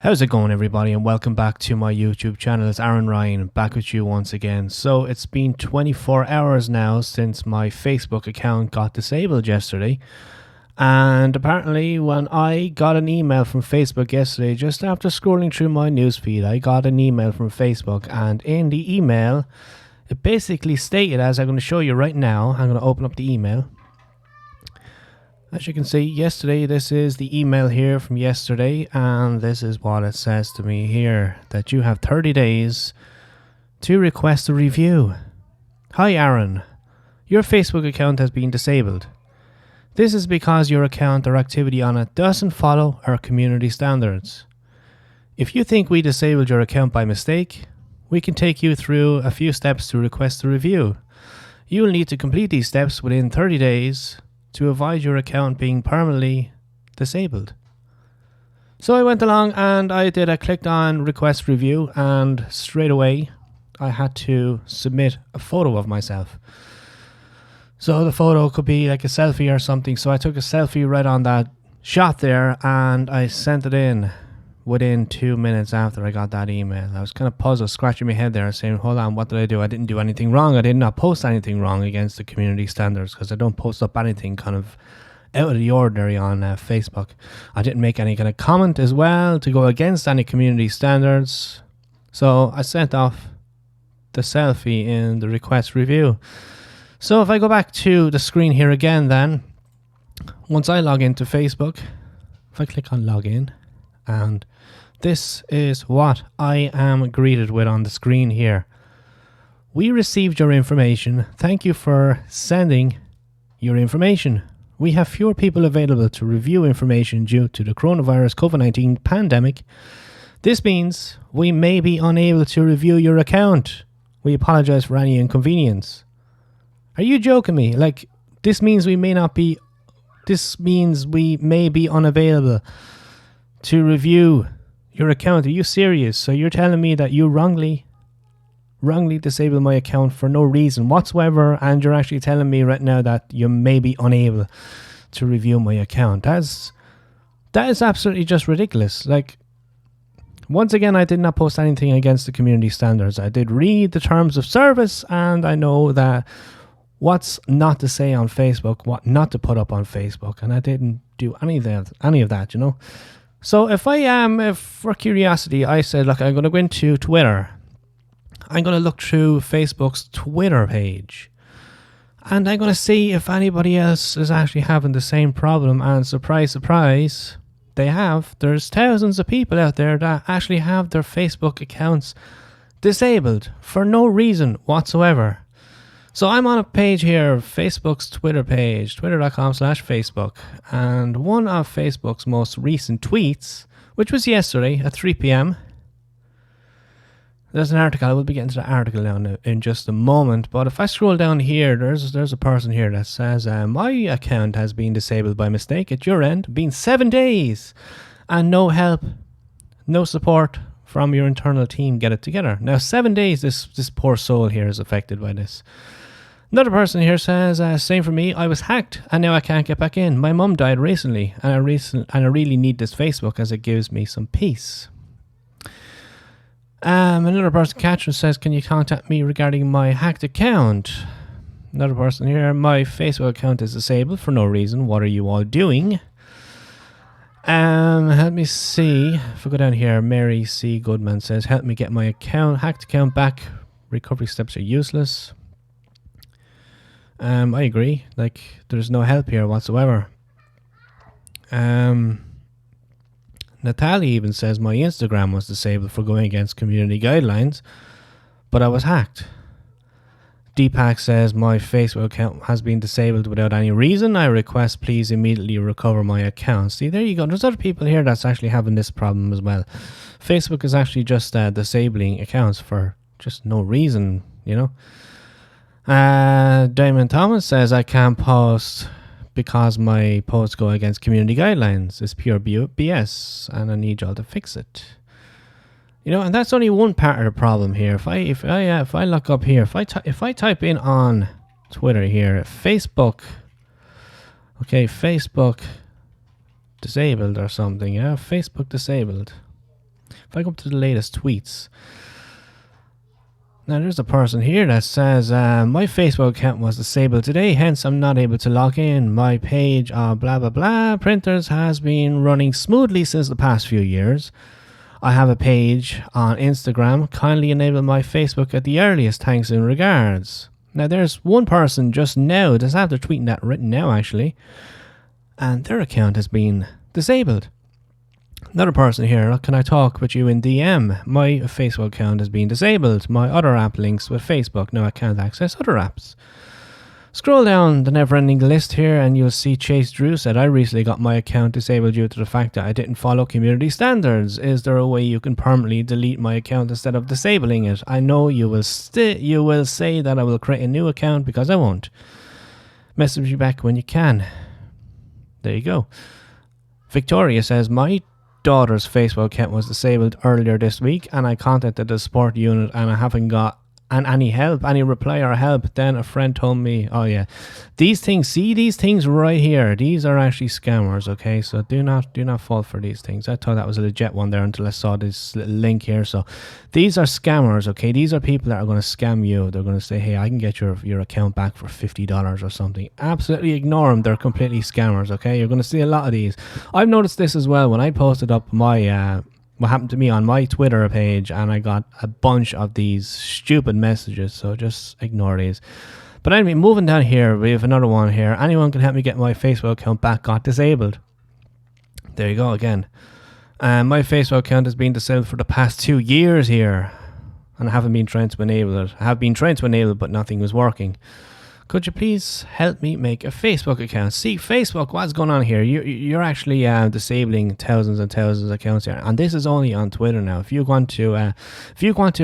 How's it going, everybody, and welcome back to my YouTube channel. It's Aaron Ryan back with you once again. So it's been 24 hours now since my Facebook account got disabled yesterday, and apparently when I got an email from Facebook yesterday, just after scrolling through my newsfeed, I got an email from Facebook, and in the email it basically stated, as I'm going to show you right now. I'm going to open up the email. As you can see, yesterday, this is the email here from yesterday, and this is what it says to me here, that you have 30 days to request a review. Hi Aaron, your Facebook account has been disabled. This is because your account or activity on it doesn't follow our community standards. If you think we disabled your account by mistake, we can take you through a few steps to request a review. You will need to complete these steps within 30 days to avoid your account being permanently disabled. So I went along and I clicked on request review, and straight away I had to submit a photo of myself. So the photo could be like a selfie or something. So I took a selfie right on that shot there and I sent it in within 2 minutes after I got that email. I was kind of puzzled, scratching my head there, saying, hold on, what did I do? I didn't do anything wrong. I did not post anything wrong against the community standards, because I don't post up anything kind of out of the ordinary on Facebook. I didn't make any kind of comment as well to go against any community standards. So I sent off the selfie in the request review. So if I go back to the screen here again, then once I log into Facebook, if I click on login, and this is what I am greeted with on the screen here. We received your information. Thank you for sending your information. We have fewer people available to review information due to the coronavirus COVID-19 pandemic. This means we may be unable to review your account. We apologize for any inconvenience. Are you joking me? Like, this means we may be unavailable to review your account. Are you serious? So you're telling me that you wrongly disabled my account for no reason whatsoever, and you're actually telling me right now that you may be unable to review my account? That is absolutely just ridiculous. Like, once again, I did not post anything against the community standards. I did read the terms of service, and I know that what's not to say on Facebook, what not to put up on Facebook, and I didn't do any of that, you know. So if for curiosity, I said, look, I'm going to go into Twitter. I'm going to look through Facebook's Twitter page, and I'm going to see if anybody else is actually having the same problem. And surprise, surprise, they have. There's thousands of people out there that actually have their Facebook accounts disabled for no reason whatsoever. So I'm on a page here, Facebook's Twitter page, twitter.com/Facebook, and one of Facebook's most recent tweets, which was yesterday at 3 p.m. There's an article. I will be getting to the article now in just a moment, but if I scroll down here, there's a person here that says, my account has been disabled by mistake at your end, been 7 days, and no help, no support from your internal team. Get it together. Now, 7 days, this poor soul here is affected by this. Another person here says, same for me, I was hacked and now I can't get back in. My mum died recently and I really need this Facebook as it gives me some peace. Another person, Catherine, says, can you contact me regarding my hacked account? Another person here, my Facebook account is disabled for no reason. What are you all doing? Let me see. If I go down here, Mary C. Goodman says, help me get my hacked account back. Recovery steps are useless. I agree. Like, there's no help here whatsoever. Natalie even says my Instagram was disabled for going against community guidelines, but I was hacked. Deepak says my Facebook account has been disabled without any reason. I request please immediately recover my account. See, there you go. There's other people here that's actually having this problem as well. Facebook is actually just disabling accounts for just no reason, you know. Damon Thomas says I can't post because my posts go against community guidelines. It's pure BS, and I need y'all to fix it. You know, and that's only one part of the problem here. If I look up here, if I type in on Twitter here, Facebook, okay, Facebook disabled or something. Yeah, Facebook disabled. If I go up to the latest tweets, now there's a person here that says, my Facebook account was disabled today, hence I'm not able to log in. My page of blah blah blah printers has been running smoothly since the past few years. I have a page on Instagram. Kindly enable my Facebook at the earliest. Thanks and regards. Now there's one person just now, just after tweeting that written now actually, and their account has been disabled. Another person here, can I talk with you in DM? My Facebook account has been disabled. My other app links with Facebook. Now I can't access other apps. Scroll down the never-ending list here and you'll see Chase Drew said, I recently got my account disabled due to the fact that I didn't follow community standards. Is there a way you can permanently delete my account instead of disabling it? I know you will say that I will create a new account because I won't. Message me back when you can. There you go. Victoria says, my daughter's Facebook account was disabled earlier this week and I contacted the support unit and I haven't got any help, any reply or help. Then a friend told me, oh yeah, these things right here, these are actually scammers, okay? So do not fall for these things. I thought that was a legit one there until I saw this little link here. So these are scammers, okay? These are people that are going to scam you. They're going to say, hey, I can get your account back for $50 or something. Absolutely ignore them. They're completely scammers, okay? You're going to see a lot of these. I've noticed this as well when I posted up my what happened to me on my Twitter page, and I got a bunch of these stupid messages, so just ignore these. But anyway, moving down here, we have another one here. Anyone can help me get my Facebook account back, got disabled. There you go again. My Facebook account has been disabled for the past 2 years here, and I haven't been trying to enable it. I have been trying to enable it, but nothing was working. Could you please help me make a Facebook account? See, Facebook, what's going on here? You're actually disabling thousands and thousands of accounts here, and this is only on Twitter now. If you want to,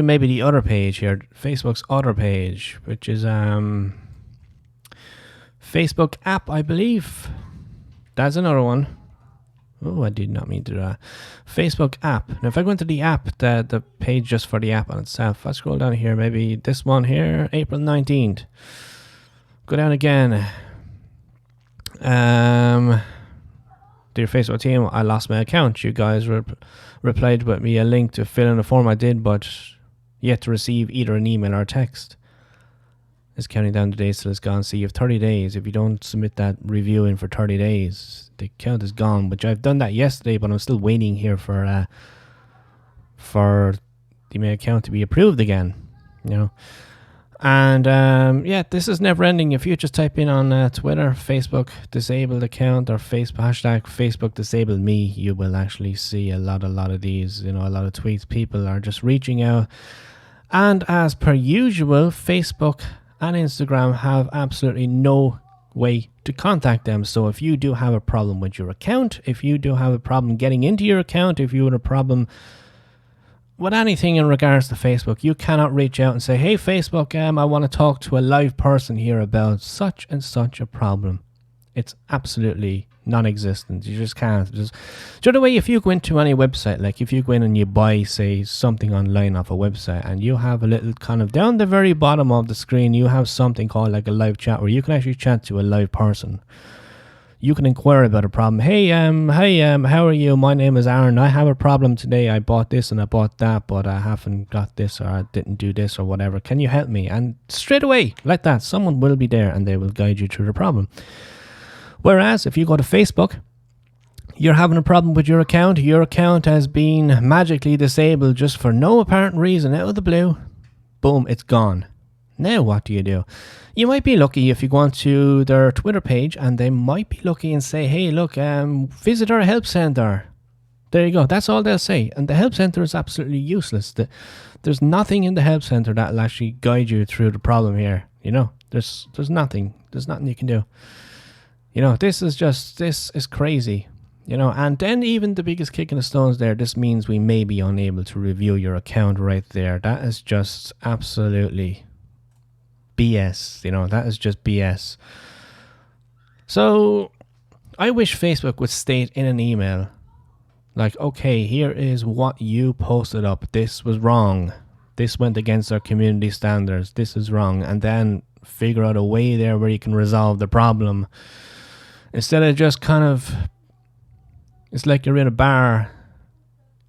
maybe the other page here, Facebook's other page, which is Facebook app, I believe. That's another one. Oh, I did not mean to do that. Facebook app. Now, if I go into the app, the page just for the app on itself, if I scroll down here, maybe this one here, April 19th. Go down again. Dear Facebook team, I lost my account. You guys replied with me a link to fill in a form. I did, but yet to receive either an email or a text. It's counting down the days till it's gone. So you have 30 days. If you don't submit that review in for 30 days, the account is gone. Which I've done that yesterday, but I'm still waiting here for the account to be approved again. You know. And yeah, this is never ending. If you just type in on Twitter, Facebook disabled account or hashtag Facebook disabled me, you will actually see a lot of these, a lot of tweets. People are just reaching out. And as per usual, Facebook and Instagram have absolutely no way to contact them. So if you do have a problem with your account, if you do have a problem getting into your account, if you have a problem with anything in regards to Facebook, you cannot reach out and say, hey Facebook, I want to talk to a live person here about such and such a problem. It's absolutely non-existent. You just can't. The way if you go into any website, like if you go in and you buy, say, something online off a website, and you have a little kind of down the very bottom of the screen, you have something called like a live chat where you can actually chat to a live person. You can inquire about a problem. Hey, how are you? My name is Aaron. I have a problem today. I bought this and I bought that, but I haven't got this, or I didn't do this, or whatever. Can you help me? And straight away, like that, someone will be there and they will guide you through the problem. Whereas if you go to Facebook, you're having a problem with your account. Your account has been magically disabled just for no apparent reason, out of the blue. Boom, it's gone. Now what do? You might be lucky if you go onto their Twitter page and they might be lucky and say, hey, look, visit our help center. There you go. That's all they'll say. And the help center is absolutely useless. There's nothing in the help center that will actually guide you through the problem here. There's nothing. There's nothing you can do. This is crazy. And then even the biggest kick in the stones there, this means we may be unable to review your account right there. That is just absolutely BS. That is just BS. So I wish Facebook would state in an email, like, okay, here is what you posted up. This was wrong. This went against our community standards. This is wrong. And then figure out a way there where you can resolve the problem. Instead of just kind of, it's like you're in a bar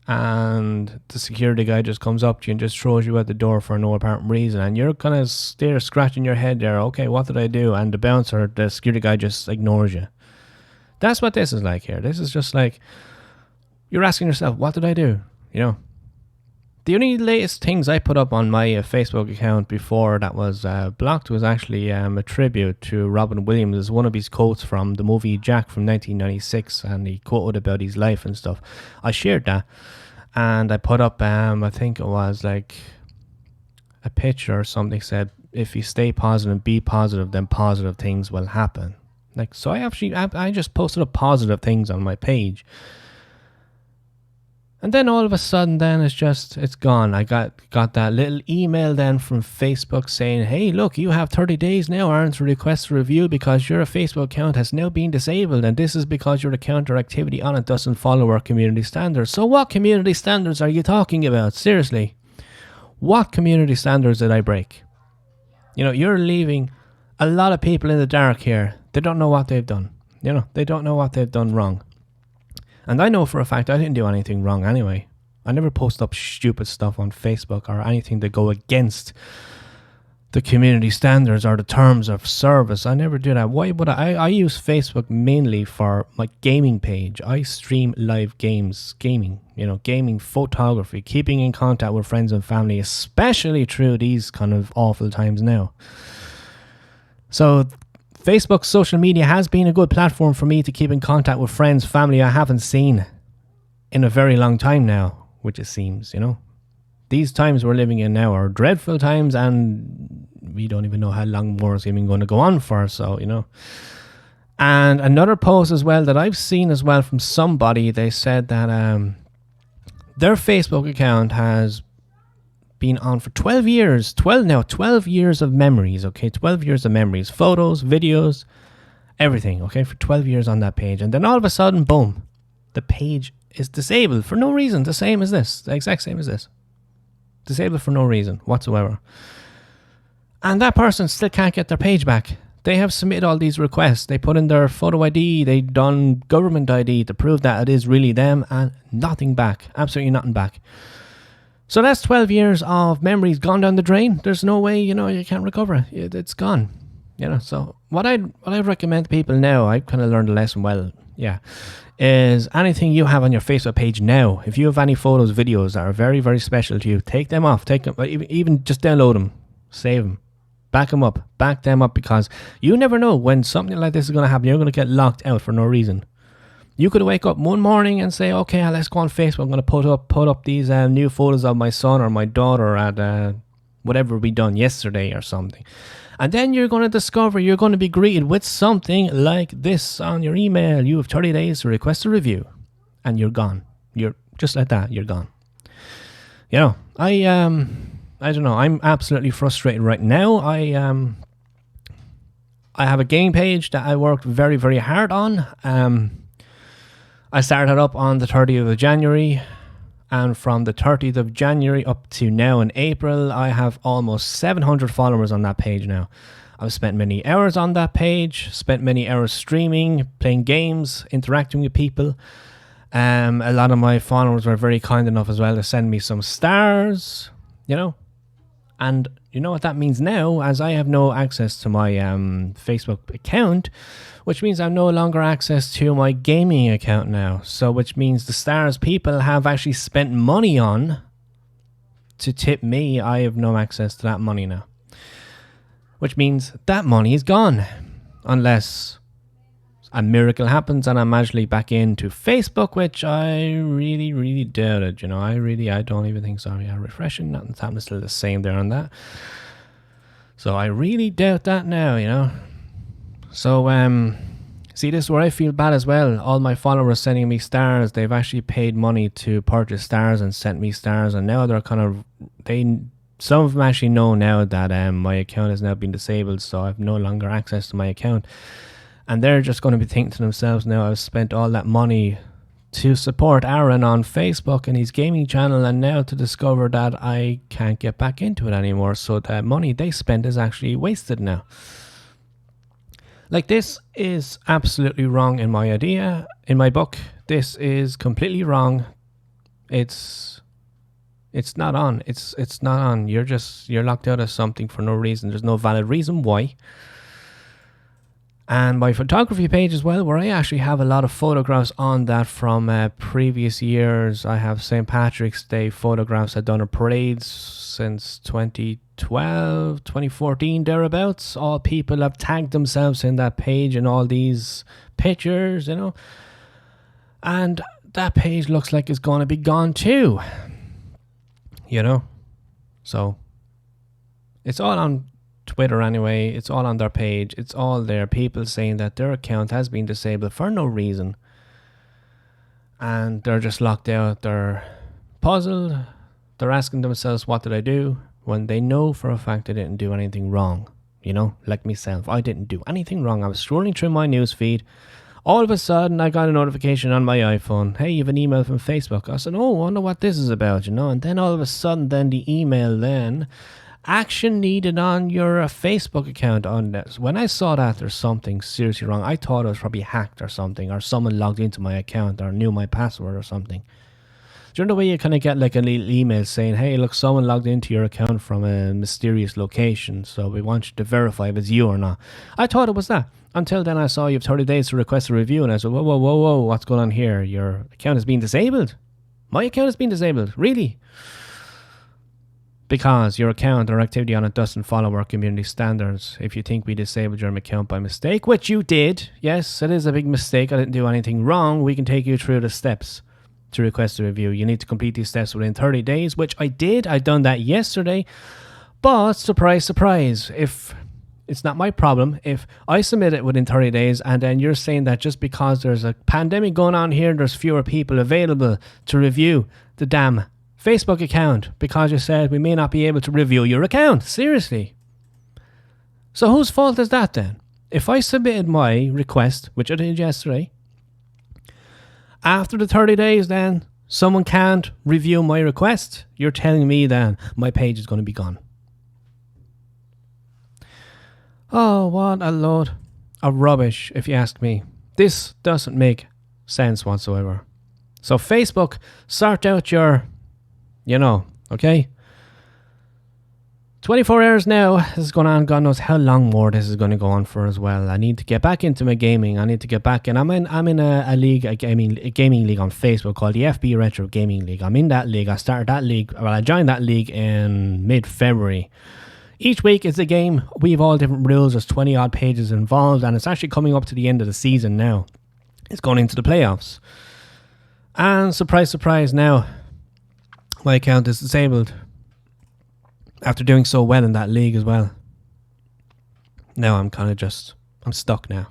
and the security guy just comes up to you and just throws you out the door for no apparent reason, and you're kind of there scratching your head there, okay, what did I do? And the security guy just ignores you. That's what this is like here. This is just like, you're asking yourself, what did I do? You know, the only latest things I put up on my Facebook account before that was blocked was actually a tribute to Robin Williams. It's one of his quotes from the movie Jack from 1996, and he quoted about his life and stuff. I shared that, and I put up, I think it was like a picture or something, said, if you stay positive and be positive, then positive things will happen. Like, so I just posted up positive things on my page. And then all of a sudden, then it's gone. I got that little email then from Facebook saying, hey, look, you have 30 days now, Aaron, to request a review because your Facebook account has now been disabled, and this is because your account or activity on it doesn't follow our community standards. So what community standards are you talking about? Seriously, what community standards did I break? You know, you're leaving a lot of people in the dark here. They don't know what they've done. You know, they don't know what they've done wrong. And I know for a fact I didn't do anything wrong anyway. I never post up stupid stuff on Facebook or anything that go against the community standards or the terms of service. I never do that. Why would I use Facebook mainly for my gaming page. I stream live gaming, you know, gaming, photography, keeping in contact with friends and family, especially through these kind of awful times now. So Facebook social media has been a good platform for me to keep in contact with friends, family I haven't seen in a very long time now, which it seems, you know. These times we're living in now are dreadful times, and we don't even know how long more is even going to go on for, so, you know. And another post as well that I've seen as well from somebody, they said that their Facebook account has been on for 12 years, 12 years of memories, okay, 12 years of memories, photos, videos, everything, okay, for 12 years on that page. And then all of a sudden, boom, the page is disabled for no reason, the exact same as this. Disabled for no reason whatsoever. And that person still can't get their page back. They have submitted all these requests. They put in their photo ID, they done government ID to prove that it is really them, and nothing back, absolutely nothing back. So that's 12 years of memories gone down the drain. There's no way, you know, you can't recover it. It's gone. You know, so what I recommend to people now, I've kind of learned a lesson well, is anything you have on your Facebook page now, if you have any photos, videos that are very, very special to you, take them off. Take them, even just download them, save them, back them up, because you never know when something like this is going to happen. You're going to get locked out for no reason. You could wake up one morning and say, okay, let's go on Facebook. I'm going to put up these new photos of my son or my daughter at whatever we done yesterday or something. And then you're going to discover you're going to be greeted with something like this on your email. You have 30 days to request a review. And you're gone. You're just like that. You're gone. You know, I don't know. I'm absolutely frustrated right now. I have a game page that I worked very, very hard on. I started up on the 30th of January, and from the 30th of January up to now in April, I have almost 700 followers on that page now. I've spent many hours on that page, spent many hours streaming, playing games, interacting with people. A lot of my followers were very kind enough as well to send me some stars, you know. And you know what that means now, as I have no access to my Facebook account, which means I have no longer access to my gaming account now. So which means the stars people have actually spent money on to tip me, I have no access to that money now. Which means that money is gone. Unless a miracle happens and I'm magically back into Facebook, which I really, really doubted. You know, I don't even think so. Yeah, refreshing, nothing's happening, still the same there on that. So I really doubt that now, you know. So, see, this is where I feel bad as well. All my followers sending me stars, they've actually paid money to purchase stars and sent me stars, and now they're kind of, some of them actually know now that my account has now been disabled, so I have no longer access to my account. And they're just going to be thinking to themselves now, I've spent all that money to support Aaron on Facebook and his gaming channel, and now to discover that I can't get back into it anymore, so that money they spent is actually wasted now. Like, this is absolutely wrong in my book. This is completely wrong. it's not on. It's not on. You're locked out of something for no reason. There's no valid reason why. And my photography page as well, where I actually have a lot of photographs on that from previous years. I have St. Patrick's Day photographs. I've done a parades since 2012, 2014, thereabouts. All people have tagged themselves in that page and all these pictures, you know. And that page looks like it's going to be gone too, you know. So it's all on Twitter anyway. It's all on their page. It's all there. People saying that their account has been disabled for no reason, and they're just locked out. They're puzzled. They're asking themselves, what did I do? When they know for a fact they didn't do anything wrong. You know, like myself, I didn't do anything wrong. I was scrolling through my news feed. All of a sudden, I got a notification on my iPhone. Hey, you have an email from Facebook. I said, oh, I wonder what this is about, you know. And then all of a sudden, then the email then, action needed on your Facebook account on this. When I saw that there's something seriously wrong, I thought it was probably hacked or something, or someone logged into my account or knew my password or something. Do you know the way you kind of get like a little email saying, hey, look, someone logged into your account from a mysterious location, so we want you to verify if it's you or not. I thought it was that. Until then I saw you have 30 days to request a review, and I said, whoa, what's going on here? Your account has been disabled. My account has been disabled. Really? Because your account or activity on it doesn't follow our community standards. If you think we disabled your account by mistake, which you did, yes, it is a big mistake. I didn't do anything wrong. We can take you through the steps to request a review. You need to complete these steps within 30 days, which I did. I done that yesterday. But surprise, surprise, if it's not my problem, if I submit it within 30 days and then you're saying that just because there's a pandemic going on here, there's fewer people available to review the damn Facebook account because you said we may not be able to review your account. Seriously. So whose fault is that then? If I submitted my request, which I did yesterday, after the 30 days then someone can't review my request, you're telling me then my page is going to be gone. Oh, what a load of rubbish, if you ask me. This doesn't make sense whatsoever. So Facebook, sort out your, okay? 24 hours now, this is going on. God knows how long more this is going to go on for as well. I need to get back into my gaming. I need to get back in. I'm in a league, a gaming league on Facebook called the FB Retro Gaming League. I'm in that league. I joined that league in mid-February. Each week is a game. We have all different rules. There's 20 odd pages involved, and it's actually coming up to the end of the season now. It's going into the playoffs. And surprise, surprise, now my account is disabled. After doing so well in that league as well. Now I'm stuck now.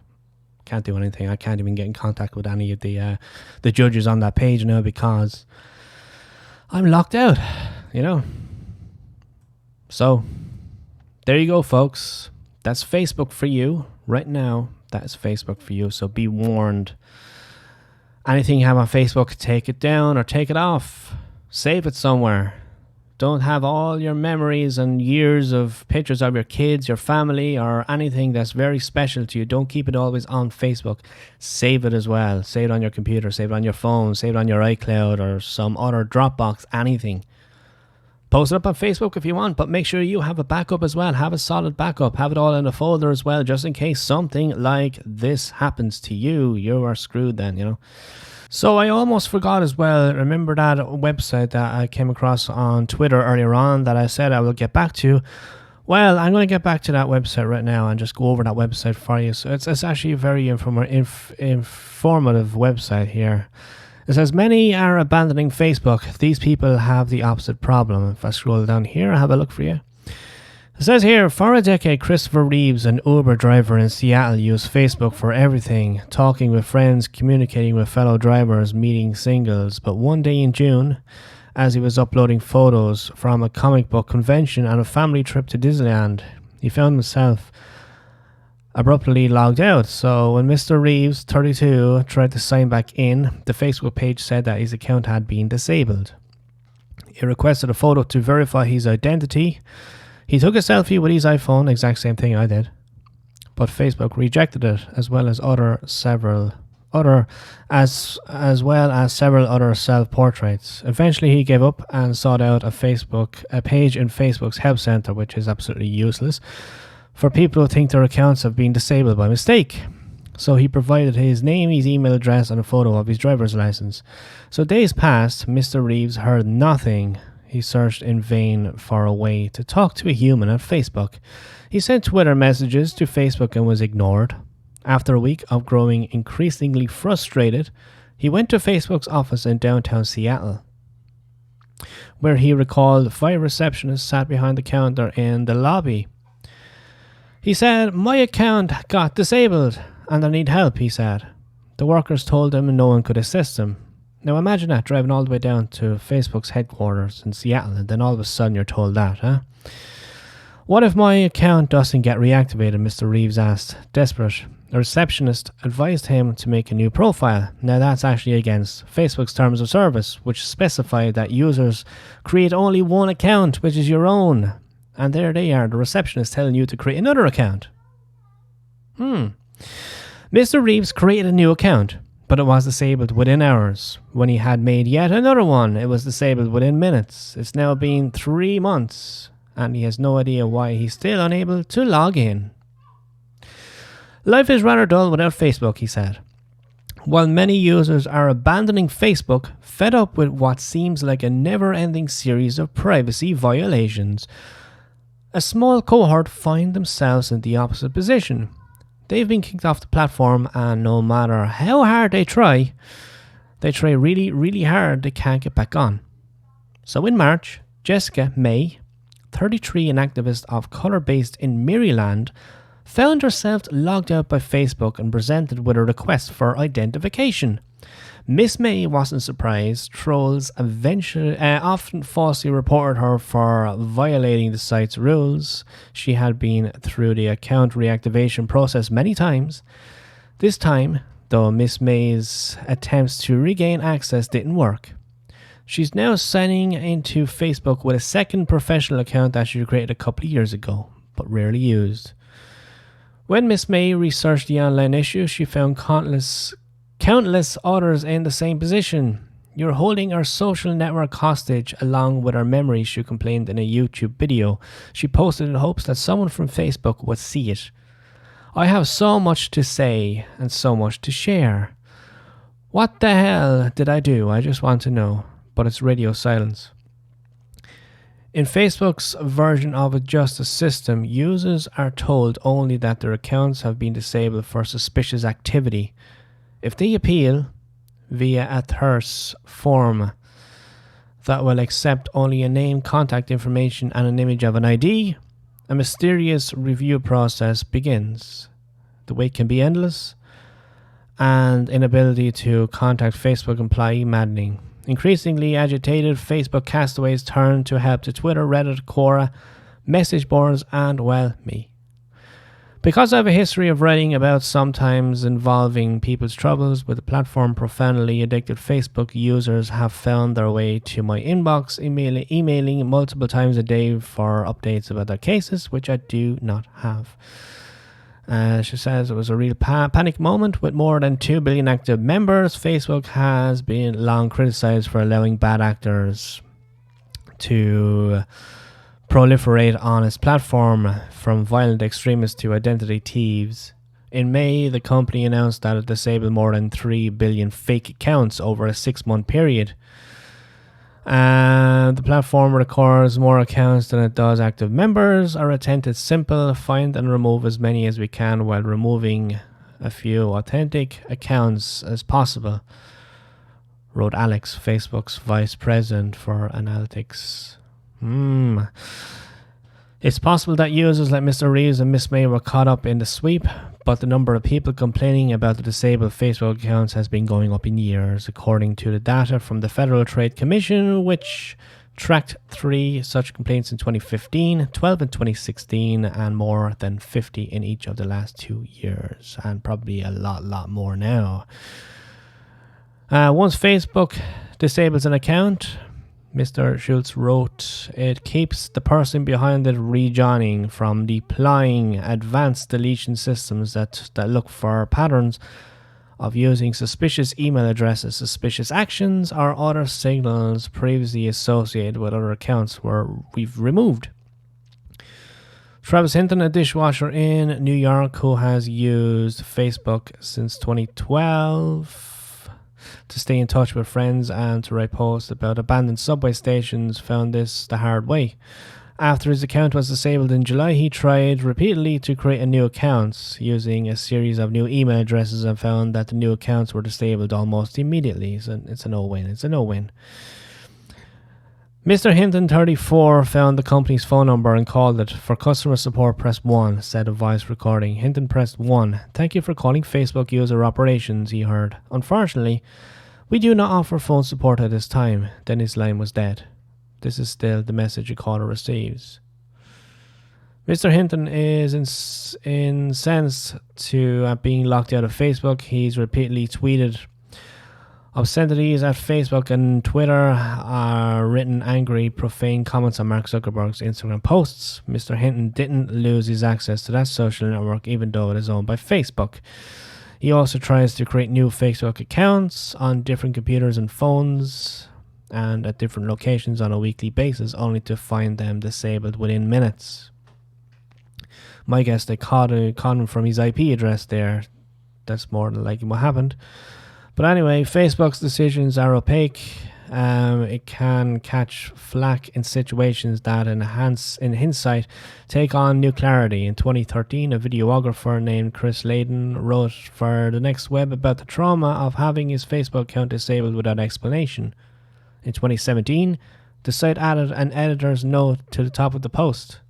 Can't do anything. I can't even get in contact with any of the judges on that page now because I'm locked out, So there you go, folks. That's Facebook for you right now. That is Facebook for you. So be warned. Anything you have on Facebook, take it down or take it off. Save it somewhere. Don't have all your memories and years of pictures of your kids, your family, or anything that's very special to you. Don't keep it always on Facebook. Save it as well. Save it on your computer. Save it on your phone. Save it on your iCloud or some other Dropbox, anything. Post it up on Facebook if you want, but make sure you have a backup as well. Have a solid backup. Have it all in a folder as well, just in case something like this happens to you. You are screwed then, So I almost forgot as well. Remember that website that I came across on Twitter earlier on that I said I will get back to? Well, I'm going to get back to that website right now and just go over that website for you. So it's actually a very informative website here. It says, many are abandoning Facebook. These people have the opposite problem. If I scroll down here, I'll have a look for you. It says here, for a decade, Christopher Reeves, an Uber driver in Seattle, used Facebook for everything, talking with friends, communicating with fellow drivers, meeting singles. But one day in June, as he was uploading photos from a comic book convention and a family trip to Disneyland, he found himself abruptly logged out. So when Mr. Reeves, 32, tried to sign back in, the Facebook page said that his account had been disabled. He requested a photo to verify his identity. He took a selfie with his iPhone, exact same thing I did, but Facebook rejected it, as well as several other as well as several other self-portraits. Eventually he gave up and sought out a page in Facebook's help center, which is absolutely useless for people who think their accounts have been disabled by mistake. So he provided his name, his email address, and a photo of his driver's license. So days passed. Mr. Reeves heard nothing. He searched in vain for a way to talk to a human at Facebook. He sent Twitter messages to Facebook and was ignored. After a week of growing increasingly frustrated, he went to Facebook's office in downtown Seattle, where he recalled 5 receptionists sat behind the counter in the lobby. He said, "My account got disabled and I need help," he said. The workers told him no one could assist him. Now imagine that, driving all the way down to Facebook's headquarters in Seattle, and then all of a sudden you're told that, huh? "What if my account doesn't get reactivated?" Mr. Reeves asked, desperate. A receptionist advised him to make a new profile. Now that's actually against Facebook's terms of service, which specify that users create only one account, which is your own. And there they are, the receptionist telling you to create another account. Mr. Reeves created a new account, but it was disabled within hours. When he had made yet another one, it was disabled within minutes. It's now been 3 months, and he has no idea why he's still unable to log in. "Life is rather dull without Facebook," he said. While many users are abandoning Facebook, fed up with what seems like a never-ending series of privacy violations, a small cohort find themselves in the opposite position. They've been kicked off the platform, and no matter how hard they try really, really hard, they can't get back on. So in March, Jessica May, 33, an activist of color based in Maryland, found herself logged out by Facebook and presented with a request for identification. Miss May wasn't surprised. Trolls eventually often falsely reported her for violating the site's rules. She had been through the account reactivation process many times. This time, though, Miss May's attempts to regain access didn't work. She's now signing into Facebook with a second professional account that she created a couple of years ago, but rarely used. When Miss May researched the online issue, she found countless others in the same position. "You're holding our social network hostage along with our memories," she complained in a YouTube video she posted in hopes that someone from Facebook would see it. "I have so much to say and so much to share. What the hell did I do? I just want to know." But it's radio silence. In Facebook's version of a justice system, users are told only that their accounts have been disabled for suspicious activity. If they appeal via a thirst form that will accept only a name, contact information, and an image of an ID, a mysterious review process begins. The wait can be endless, and inability to contact Facebook employee maddening. Increasingly agitated, Facebook castaways turn to help to Twitter, Reddit, Quora, message boards, and, well, me. Because I have a history of writing about sometimes involving people's troubles with the platform, profoundly addicted Facebook users have found their way to my inbox, emailing multiple times a day for updates about their cases, which I do not have. She says it was a real panic moment. With more than 2 billion active members, Facebook has been long criticized for allowing bad actors to proliferate on its platform, from violent extremists to identity thieves. In May, the company announced that it disabled more than 3 billion fake accounts over a 6-month period. The platform records more accounts than it does active members. Our intent is simple: find and remove as many as we can while removing a few authentic accounts as possible, wrote Alex, Facebook's vice president for analytics. It's possible that users like Mr. Reeves and Miss May were caught up in the sweep, but the number of people complaining about the disabled Facebook accounts has been going up in years, according to the data from the Federal Trade Commission, which tracked 3 such complaints in 2015, 12 in 2016, and more than 50 in each of the last 2 years, and probably a lot more now. Once Facebook disables an account, Mr. Schultz wrote, it keeps the person behind it rejoining from deploying advanced deletion systems that look for patterns of using suspicious email addresses, suspicious actions, or other signals previously associated with other accounts we've removed. Travis Hinton, a dishwasher in New York who has used Facebook since 2012 to stay in touch with friends and to write posts about abandoned subway stations, found this the hard way. After his account was disabled in July, he tried repeatedly to create a new account using a series of new email addresses and found that the new accounts were disabled almost immediately. So it's a no-win. It's a no-win. Mr. Hinton, 34, found the company's phone number and called it. For customer support, press 1, said a voice recording. Hinton pressed 1. Thank you for calling Facebook User Operations, he heard. Unfortunately, we do not offer phone support at this time. Then his line was dead. This is still the message a caller receives. Mr. Hinton is incensed to being locked out of Facebook. He's repeatedly tweeted obscenities at Facebook and Twitter, written angry, profane comments on Mark Zuckerberg's Instagram posts. Mr. Hinton didn't lose his access to that social network even though it is owned by Facebook. He also tries to create new Facebook accounts on different computers and phones and at different locations on a weekly basis, only to find them disabled within minutes. My guess, they caught him from his IP address there. That's more than likely what happened. But anyway, Facebook's decisions are opaque. It can catch flack in situations that, in hindsight, take on new clarity. In 2013, a videographer named Chris Layden wrote for The Next Web about the trauma of having his Facebook account disabled without explanation. In 2017, the site added an editor's note to the top of the post.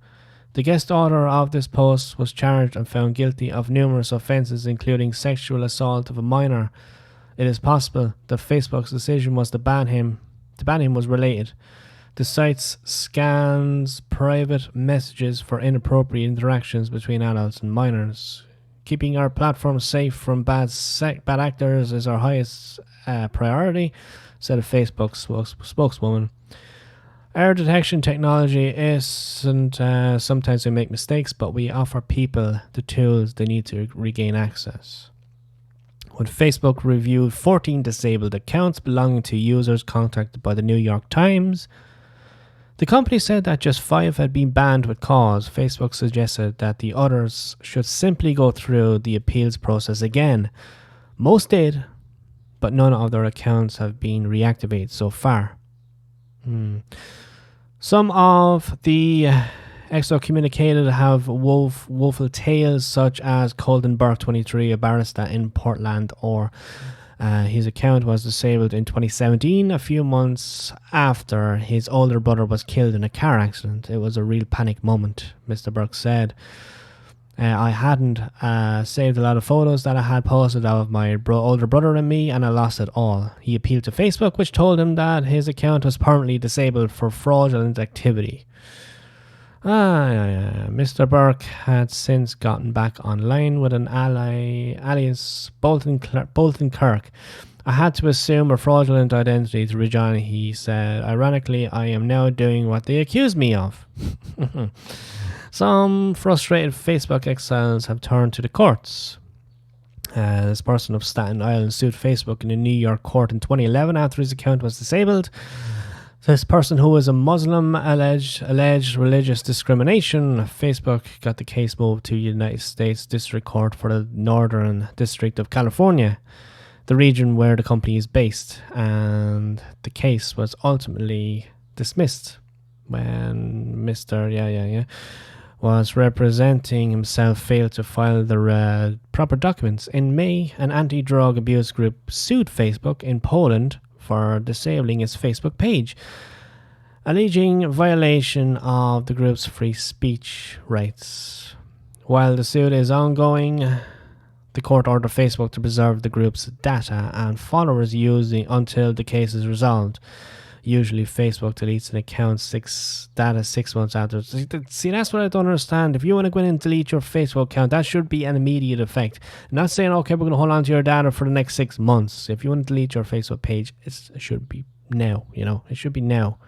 The guest author of this post was charged and found guilty of numerous offences, including sexual assault of a minor. It is possible that Facebook's decision was to ban him was related. The site scans private messages for inappropriate interactions between adults and minors. Keeping our platform safe from bad actors is our highest priority, said a Facebook spokeswoman. Error detection technology isn't, sometimes we make mistakes, but we offer people the tools they need to regain access. When Facebook reviewed 14 disabled accounts belonging to users contacted by the New York Times, the company said that just 5 had been banned with cause. Facebook suggested that the others should simply go through the appeals process again. Most did, but none of their accounts have been reactivated so far. Some of the excommunicated have woeful tales, such as Colton Burke, 23, a barrister in Portland, or his account was disabled in 2017, a few months after his older brother was killed in a car accident. It was a real panic moment, Mr. Burke said. I hadn't saved a lot of photos that I had posted of my older brother and me, and I lost it all. He appealed to Facebook, which told him that his account was permanently disabled for fraudulent activity. Mr. Burke had since gotten back online with an alias Bolton Kirk. I had to assume a fraudulent identity to rejoin, he said. Ironically, I am now doing what they accused me of. Some frustrated Facebook exiles have turned to the courts. This person of Staten Island sued Facebook in a New York court in 2011 after his account was disabled. This person, who was a Muslim, alleged religious discrimination. Facebook got the case moved to United States District Court for the Northern District of California, the region where the company is based, and the case was ultimately dismissed when Mr. was representing himself failed to file the proper documents. In May, an anti-drug abuse group sued Facebook in Poland for disabling its Facebook page, alleging violation of the group's free speech rights. While the suit is ongoing, the court ordered Facebook to preserve the group's data and followers until the case is resolved. Usually Facebook deletes an account 6 months after. See, that's what I don't understand. If you want to go in and delete your Facebook account, that should be an immediate effect. I'm not saying, okay, we're going to hold on to your data for the next 6 months. If you want to delete your Facebook page, it should be now, It should be now.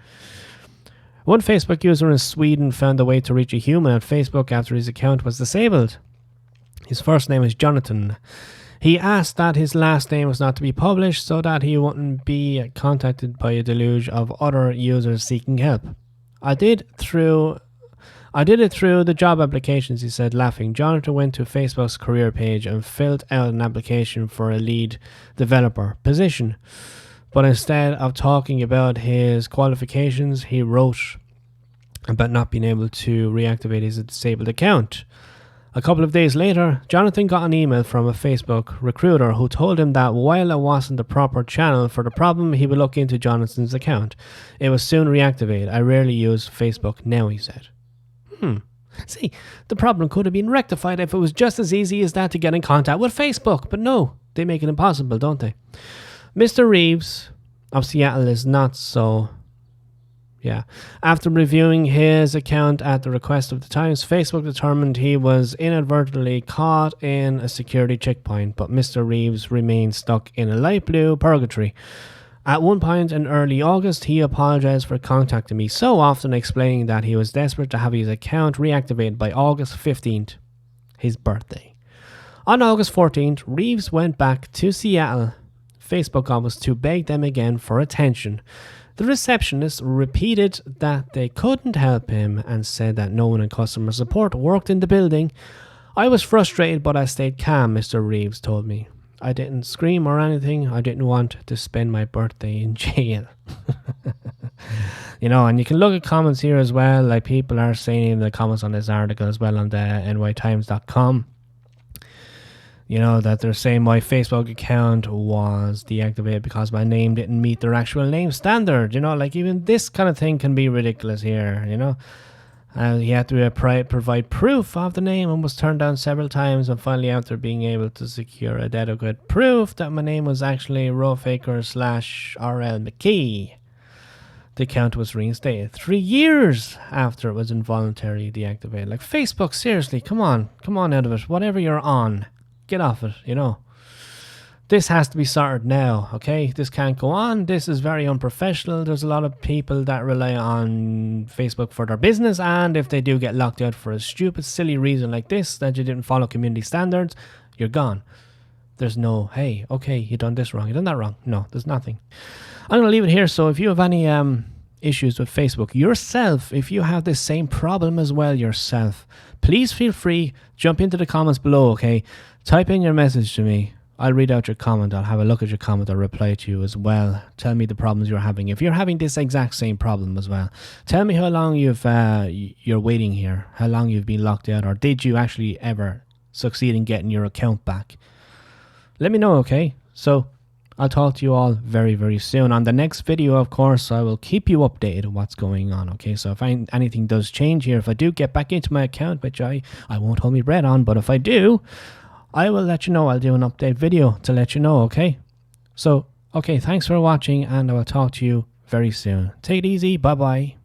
One Facebook user in Sweden found a way to reach a human at Facebook after his account was disabled. His first name is Jonathan. He asked that his last name was not to be published so that he wouldn't be contacted by a deluge of other users seeking help. I did it through the job applications, he said, laughing. Jonathan went to Facebook's career page and filled out an application for a lead developer position. But instead of talking about his qualifications, he wrote about not being able to reactivate his disabled account. A couple of days later, Jonathan got an email from a Facebook recruiter who told him that while it wasn't the proper channel for the problem, he would look into Jonathan's account. It was soon reactivated. I rarely use Facebook now, he said. See, the problem could have been rectified if it was just as easy as that to get in contact with Facebook. But no, they make it impossible, don't they? Mr. Reeves of Seattle is not so... Yeah. After reviewing his account at the request of the Times, Facebook determined he was inadvertently caught in a security checkpoint, but Mr. Reeves remained stuck in a light blue purgatory. At one point in early August, he apologized for contacting me so often, explaining that he was desperate to have his account reactivated by August 15th, his birthday. On August 14th, Reeves went back to Seattle Facebook office to beg them again for attention. The receptionist repeated that they couldn't help him and said that no one in customer support worked in the building. I was frustrated, but I stayed calm, Mr. Reeves told me. I didn't scream or anything. I didn't want to spend my birthday in jail. You know, and you can look at comments here as well. Like, people are saying in the comments on this article as well on the nytimes.com. You know, that they're saying my Facebook account was deactivated because my name didn't meet their actual name standard. You know, like, even this kind of thing can be ridiculous here, you know. He had to provide proof of the name and was turned down several times, and finally, after being able to secure adequate proof that my name was actually Rofaker/RL McKee, the account was reinstated 3 years after it was involuntarily deactivated. Like, Facebook, seriously, come on out of it. Whatever you're on, get off it, you know. This has to be sorted now, okay? This can't go on. This is very unprofessional. There's a lot of people that rely on Facebook for their business, and if they do get locked out for a stupid, silly reason like this, that you didn't follow community standards, you're gone. There's no, hey, okay, you done this wrong, you done that wrong. No, there's nothing. I'm going to leave it here. So if you have any issues with Facebook yourself, if you have this same problem as well yourself, please feel free, jump into the comments below, okay? Type in your message to me. I'll read out your comment. I'll have a look at your comment. I'll reply to you as well. Tell me the problems you're having. If you're having this exact same problem as well, tell me how long you're waiting here, how long you've been locked out, or did you actually ever succeed in getting your account back? Let me know, okay? So I'll talk to you all very, very soon. On the next video, of course, I will keep you updated on what's going on, okay? So if anything does change here, if I do get back into my account, which I won't hold my breath on, but if I do, I will let you know. I'll do an update video to let you know, okay? So, okay, thanks for watching, and I will talk to you very soon. Take it easy. Bye-bye.